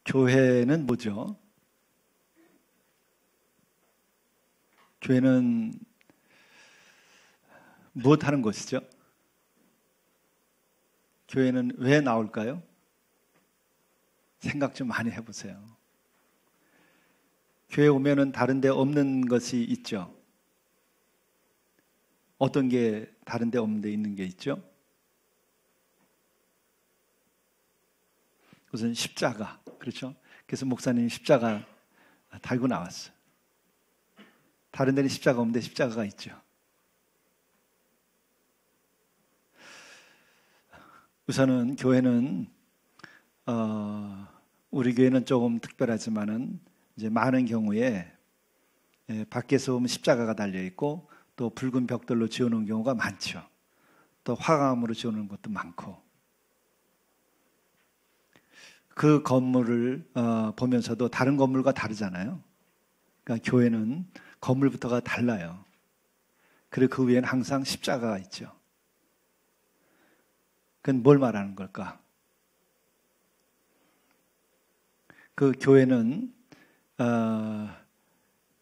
교회는 뭐죠? 교회는 무엇 하는 것이죠? 교회는 왜 나올까요? 생각 좀 많이 해보세요. 교회 오면은 다른 데 없는 것이 있죠. 어떤 게 다른 데 없는 데 있는 게 있죠? 우선 십자가, 그렇죠? 그래서 목사님이 십자가 달고 나왔어요. 다른 데는 십자가 없는데 십자가가 있죠. 우선은 교회는 우리 교회는 조금 특별하지만은 이제 많은 경우에 밖에서 보면 십자가가 달려 있고 또 붉은 벽돌로 지어놓은 경우가 많죠. 또 화강암으로 지어놓은 것도 많고 그 건물을 보면서도 다른 건물과 다르잖아요. 그러니까 교회는 건물부터가 달라요. 그리고 그 위에는 항상 십자가가 있죠. 그건 뭘 말하는 걸까? 그 교회는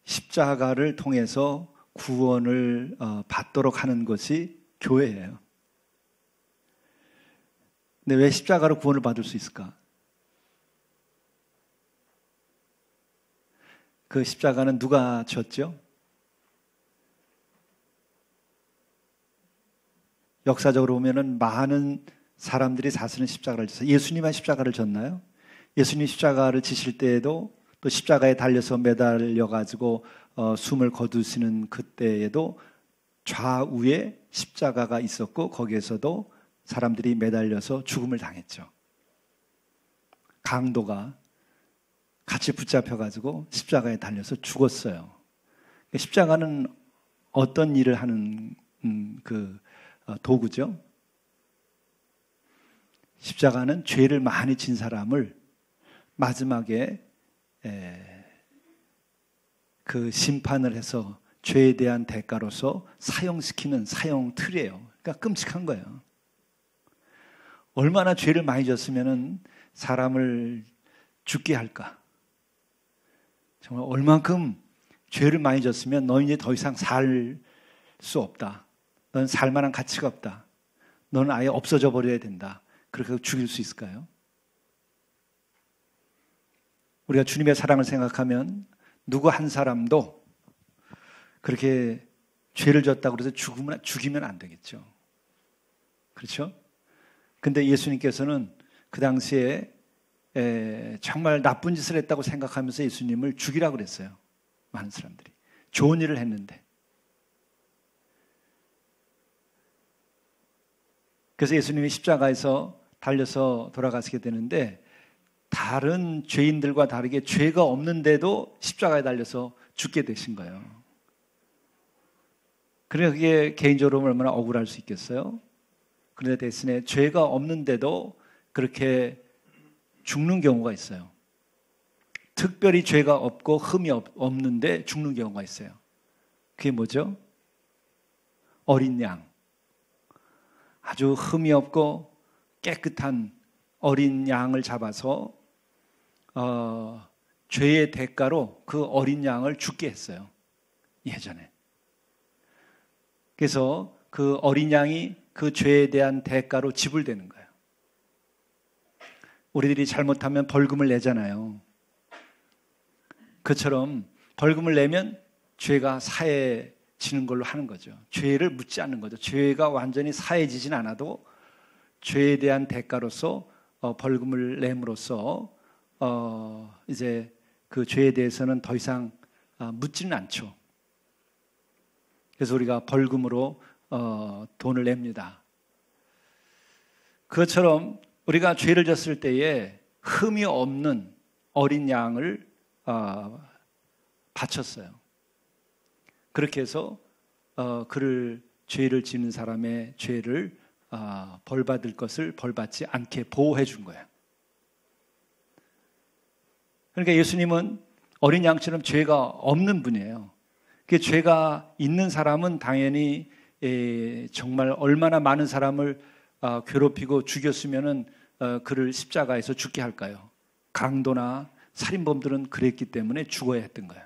십자가를 통해서 구원을 받도록 하는 것이 교회예요. 근데 왜 십자가로 구원을 받을 수 있을까? 그 십자가는 누가 졌죠? 역사적으로 보면은 많은 사람들이 사실은 십자가를 졌어요. 예수님만 십자가를 졌나요? 예수님 십자가를 지실 때에도 또 십자가에 달려서 매달려 가지고 숨을 거두시는 그때에도 좌우에 십자가가 있었고 거기에서도 사람들이 매달려서 죽음을 당했죠. 강도가 같이 붙잡혀 가지고 십자가에 달려서 죽었어요. 십자가는 어떤 일을 하는 도구죠? 십자가는 죄를 많이 진 사람을 마지막에 그 심판을 해서 죄에 대한 대가로서 사형시키는 사형 틀이에요. 그러니까 끔찍한 거예요. 얼마나 죄를 많이 졌으면 사람을 죽게 할까? 정말 얼만큼 죄를 많이 졌으면 너 이제 더 이상 살 수 없다. 넌 살 만한 가치가 없다. 너는 아예 없어져 버려야 된다. 그렇게 죽일 수 있을까요? 우리가 주님의 사랑을 생각하면 누구 한 사람도 그렇게 죄를 졌다고 해서 죽이면 안 되겠죠. 그렇죠? 근데 예수님께서는 그 당시에 정말 나쁜 짓을 했다고 생각하면서 예수님을 죽이라고 그랬어요. 많은 사람들이. 좋은 일을 했는데. 그래서 예수님이 십자가에서 달려서 돌아가시게 되는데 다른 죄인들과 다르게 죄가 없는데도 십자가에 달려서 죽게 되신 거예요. 그러니까 그게 개인적으로 얼마나 억울할 수 있겠어요? 그런데 대신에 죄가 없는데도 그렇게 죽는 경우가 있어요. 특별히 죄가 없고 흠이 없는데 죽는 경우가 있어요. 그게 뭐죠? 어린 양. 아주 흠이 없고 깨끗한 어린 양을 잡아서 죄의 대가로 그 어린 양을 죽게 했어요. 예전에. 그래서 그 어린 양이 그 죄에 대한 대가로 지불되는 거예요. 우리들이 잘못하면 벌금을 내잖아요. 그처럼 벌금을 내면 죄가 사해지는 걸로 하는 거죠. 죄를 묻지 않는 거죠. 죄가 완전히 사해지진 않아도 죄에 대한 대가로서 벌금을 내므로써 이제 그 죄에 대해서는 더 이상 묻지는 않죠. 그래서 우리가 벌금으로 돈을 냅니다. 그것처럼 우리가 죄를 졌을 때에 흠이 없는 어린 양을 바쳤어요. 그렇게 해서 그를 죄를 지는 사람의 죄를 벌받을 것을 벌받지 않게 보호해 준 거예요. 그러니까 예수님은 어린 양처럼 죄가 없는 분이에요. 그 죄가 있는 사람은 당연히 정말 얼마나 많은 사람을 괴롭히고 죽였으면은 그를 십자가에서 죽게 할까요? 강도나 살인범들은 그랬기 때문에 죽어야 했던 거예요.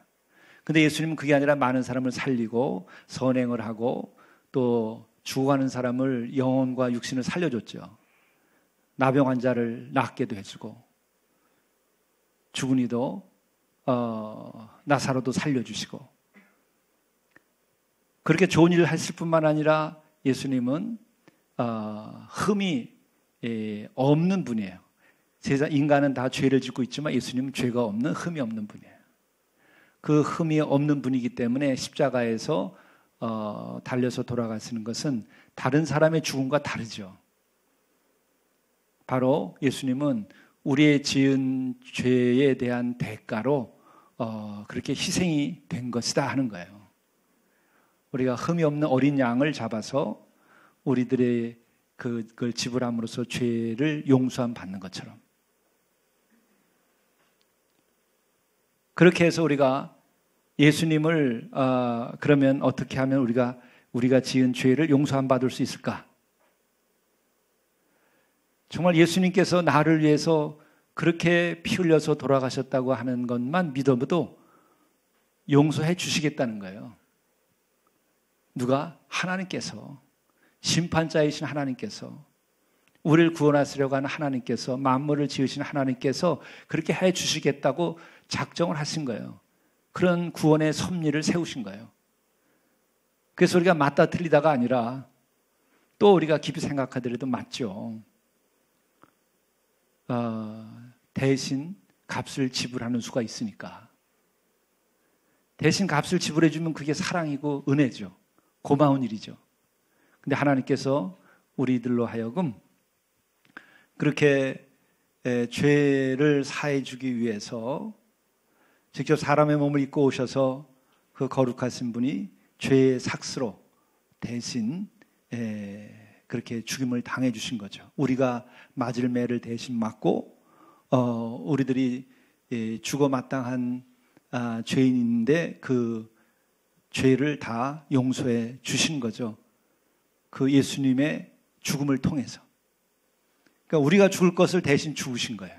근데 예수님은 그게 아니라 많은 사람을 살리고 선행을 하고 또 죽어가는 사람을 영혼과 육신을 살려줬죠. 나병 환자를 낫게도 해주고 죽은 이도 나사로도 살려주시고 그렇게 좋은 일을 했을 뿐만 아니라 예수님은 흠이 없는 분이에요. 세상 인간은 다 죄를 짓고 있지만 예수님은 죄가 없는 흠이 없는 분이에요. 그 흠이 없는 분이기 때문에 십자가에서 달려서 돌아가시는 것은 다른 사람의 죽음과 다르죠. 바로 예수님은 우리의 지은 죄에 대한 대가로 그렇게 희생이 된 것이다 하는 거예요. 우리가 흠이 없는 어린 양을 잡아서 우리들의 그걸 지불함으로써 죄를 용서함 받는 것처럼 그렇게 해서 우리가 예수님을 그러면 어떻게 하면 우리가 지은 죄를 용서함 받을 수 있을까? 정말 예수님께서 나를 위해서 그렇게 피 흘려서 돌아가셨다고 하는 것만 믿어도 용서해 주시겠다는 거예요. 누가? 하나님께서, 심판자이신 하나님께서, 우리를 구원하시려고 하는 하나님께서, 만물을 지으신 하나님께서 그렇게 해 주시겠다고 작정을 하신 거예요. 그런 구원의 섭리를 세우신 거예요. 그래서 우리가 맞다 틀리다가 아니라 또 우리가 깊이 생각하더라도 맞죠. 대신 값을 지불하는 수가 있으니까. 대신 값을 지불해 주면 그게 사랑이고 은혜죠. 고마운 일이죠. 근데 하나님께서 우리들로 하여금 그렇게 죄를 사해 주기 위해서 직접 사람의 몸을 입고 오셔서 그 거룩하신 분이 죄의 삭스로 대신 그렇게 죽임을 당해 주신 거죠. 우리가 맞을 매를 대신 맞고 우리들이 죽어 마땅한 죄인인데 그 죄를 다 용서해 주신 거죠. 그 예수님의 죽음을 통해서. 그러니까 우리가 죽을 것을 대신 죽으신 거예요.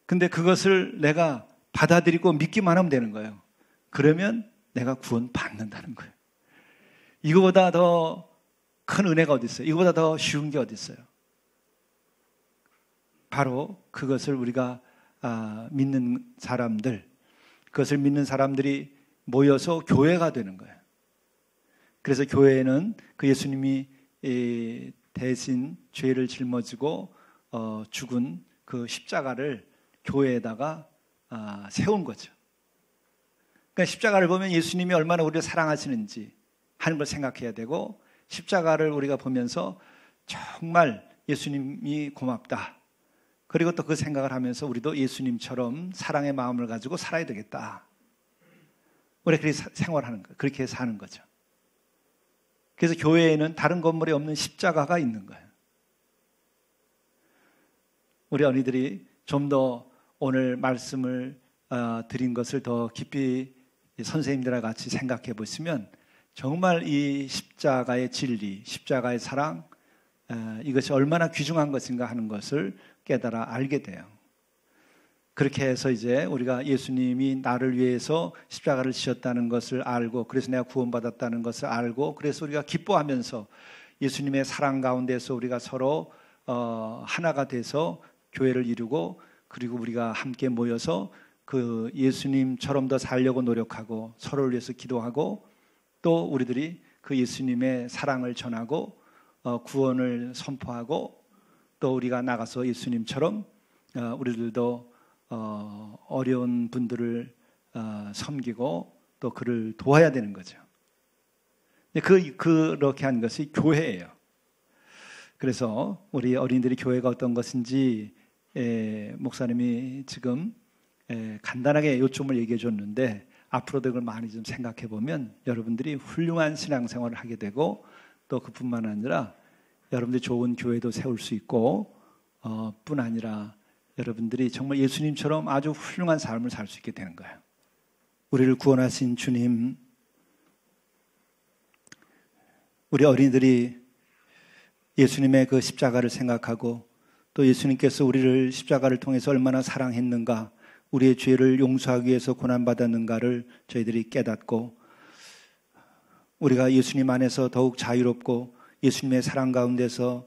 근데 그것을 내가 받아들이고 믿기만 하면 되는 거예요. 그러면 내가 구원 받는다는 거예요. 이거보다 더 큰 은혜가 어디 있어요? 이거보다 더 쉬운 게 어디 있어요? 바로 그것을 우리가 믿는 사람들, 그것을 믿는 사람들이 모여서 교회가 되는 거예요. 그래서 교회는 그 예수님이 대신 죄를 짊어지고 죽은 그 십자가를 교회에다가 세운 거죠. 그러니까 십자가를 보면 예수님이 얼마나 우리를 사랑하시는지 하는 걸 생각해야 되고, 십자가를 우리가 보면서 정말 예수님이 고맙다. 그리고 또 그 생각을 하면서 우리도 예수님처럼 사랑의 마음을 가지고 살아야 되겠다. 우리가 그렇게 생활하는 거예요. 그렇게 사는 거죠. 그래서 교회에는 다른 건물에 없는 십자가가 있는 거예요. 우리 어린이들이 좀 더 오늘 말씀을 드린 것을 더 깊이 선생님들과 같이 생각해 보시면 정말 이 십자가의 진리, 십자가의 사랑, 이것이 얼마나 귀중한 것인가 하는 것을 깨달아 알게 돼요. 그렇게 해서 이제 우리가 예수님이 나를 위해서 십자가를 지셨다는 것을 알고, 그래서 내가 구원받았다는 것을 알고, 그래서 우리가 기뻐하면서 예수님의 사랑 가운데서 우리가 서로 하나가 돼서 교회를 이루고, 그리고 우리가 함께 모여서 그 예수님처럼 더 살려고 노력하고 서로를 위해서 기도하고, 또 우리들이 그 예수님의 사랑을 전하고 구원을 선포하고, 또 우리가 나가서 예수님처럼 우리들도 어려운 분들을 섬기고 또 그를 도와야 되는 거죠. 그렇게 하는 것이 교회예요. 그래서 우리 어린이들이 교회가 어떤 것인지 목사님이 지금 간단하게 요점을 얘기해 줬는데, 앞으로도 그걸 많이 좀 생각해 보면 여러분들이 훌륭한 신앙생활을 하게 되고, 또 그뿐만 아니라 여러분들이 좋은 교회도 세울 수 있고 뿐 아니라 여러분들이 정말 예수님처럼 아주 훌륭한 삶을 살 수 있게 되는 거예요. 우리를 구원하신 주님, 우리 어린이들이 예수님의 그 십자가를 생각하고 또 예수님께서 우리를 십자가를 통해서 얼마나 사랑했는가, 우리의 죄를 용서하기 위해서 고난받았는가를 저희들이 깨닫고 우리가 예수님 안에서 더욱 자유롭고 예수님의 사랑 가운데서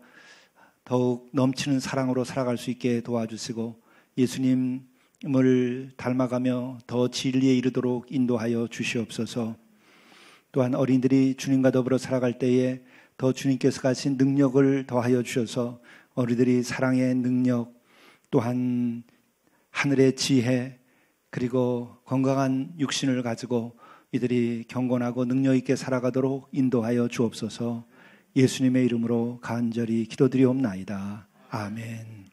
더욱 넘치는 사랑으로 살아갈 수 있게 도와주시고 예수님을 닮아가며 더 진리에 이르도록 인도하여 주시옵소서. 또한 어린이들이 주님과 더불어 살아갈 때에 더 주님께서 가신 능력을 더하여 주셔서 어린이들이 사랑의 능력, 또한 하늘의 지혜, 그리고 건강한 육신을 가지고 이들이 경건하고 능력 있게 살아가도록 인도하여 주옵소서. 예수님의 이름으로 간절히 기도드리옵나이다. 아멘.